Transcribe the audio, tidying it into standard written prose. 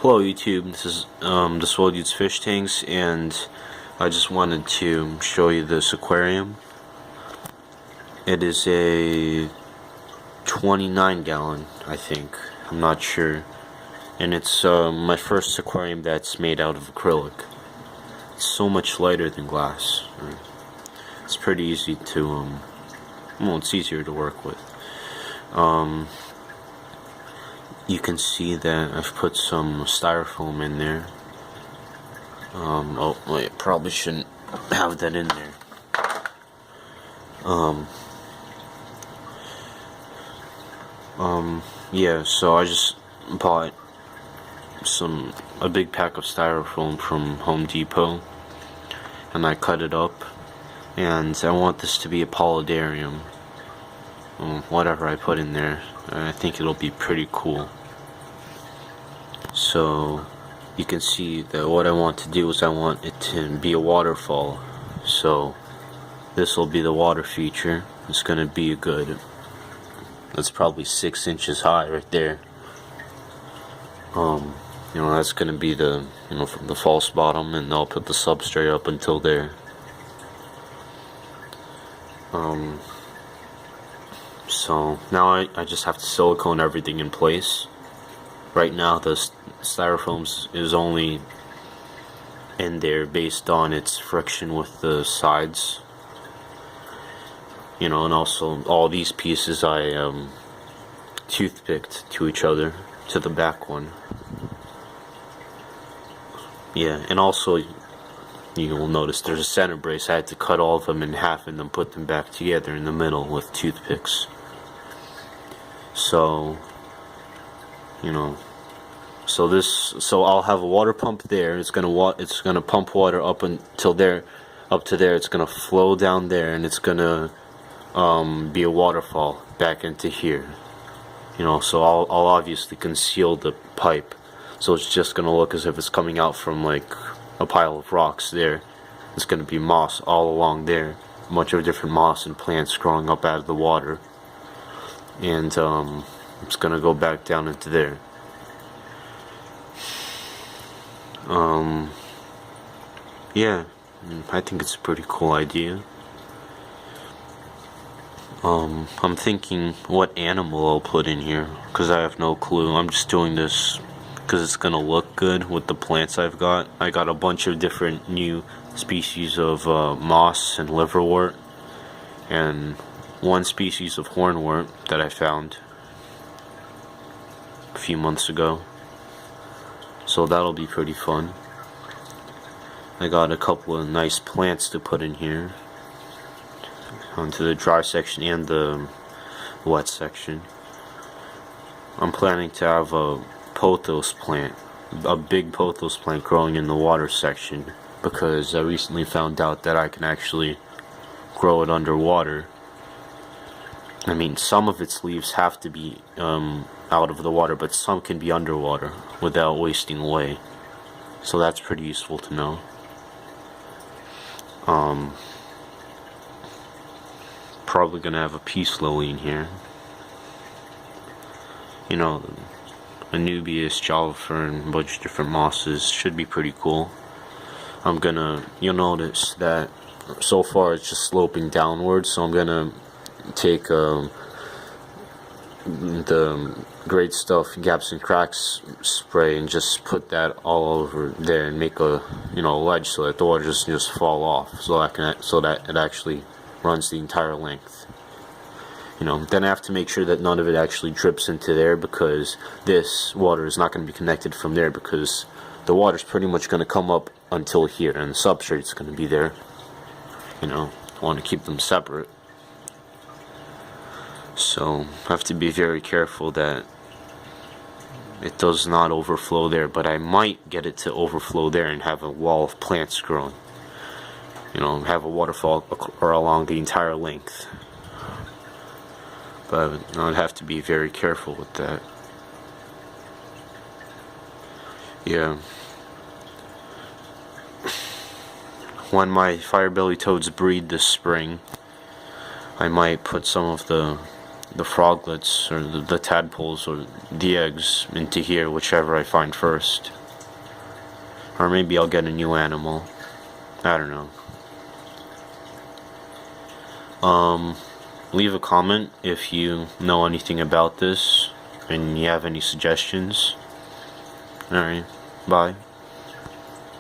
Hello YouTube, this is this World Dude's Fish Tanks, and I just wanted to show you this aquarium. It is a 29 gallon, I think, I'm not sure, and it's my first aquarium that's made out of acrylic. It's so much lighter than glass. It's pretty easy to, well, it's easier to work with. You can see that I've put some styrofoam in there. Oh, I probably shouldn't have that in there. Yeah, so I just bought a big pack of styrofoam from Home Depot, and I cut it up, and I want this to be a paludarium. Whatever I put in there, I think it'll be pretty cool. So you can see that what I want to do is I want it to be a waterfall. So this will be the water feature. It's gonna be a good, that's probably 6 inches high right there. You know, that's gonna be the, you know, from the false bottom, and I'll put the substrate up until there. So now I just have to silicone everything in place. Right now the styrofoam is only in there based on its friction with the sides. You know, and also all these pieces I toothpicked to each other, to the back one. Yeah, and also you will notice there's a center brace. I had to cut all of them in half and then put them back together in the middle with toothpicks. So, you know, so I'll have a water pump there. It's gonna pump water up until there, up to there. It's gonna flow down there, and it's gonna be a waterfall back into here. You know, so I'll obviously conceal the pipe, so it's just gonna look as if it's coming out from like a pile of rocks there. It's gonna be moss all along there, a bunch of different moss and plants growing up out of the water. And it's gonna go back down into there. Yeah, I think it's a pretty cool idea. I'm thinking what animal I'll put in here, because I have no clue. I'm just doing this because it's gonna look good with the plants I've got. I got a bunch of different new species of moss and liverwort, and one species of hornwort that I found a few months ago. So that'll be pretty fun. I got a couple of nice plants to put in here onto the dry section and the wet section. I'm planning to have a pothos plant, a big pothos plant growing in the water section, because I recently found out that I can actually grow it underwater. I mean, some of its leaves have to be out of the water, but some can be underwater without wasting away. So that's pretty useful to know. Probably gonna have a peace lily in here. You know, Anubias, Java fern, a bunch of different mosses. Should be pretty cool. You'll notice that so far it's just sloping downwards, so I'm gonna take the Great Stuff Gaps and Cracks spray and just put that all over there and make a, you know, ledge so that the water just fall off, so that it actually runs the entire length. You know, then I have to make sure that none of it actually drips into there, because this water is not going to be connected from there, because the water's pretty much going to come up until here and the substrate's going to be there. You know, I want to keep them separate. So I have to be very careful that it does not overflow there, but I might get it to overflow there and have a wall of plants growing. You know, have a waterfall or along the entire length. But I'd have to be very careful with that. Yeah. When my firebelly toads breed this spring, I might put some of the the froglets or the tadpoles or the eggs into here, whichever I find first. Or maybe I'll get a new animal. I don't know. Leave a comment if you know anything about this and you have any suggestions. Alright, bye.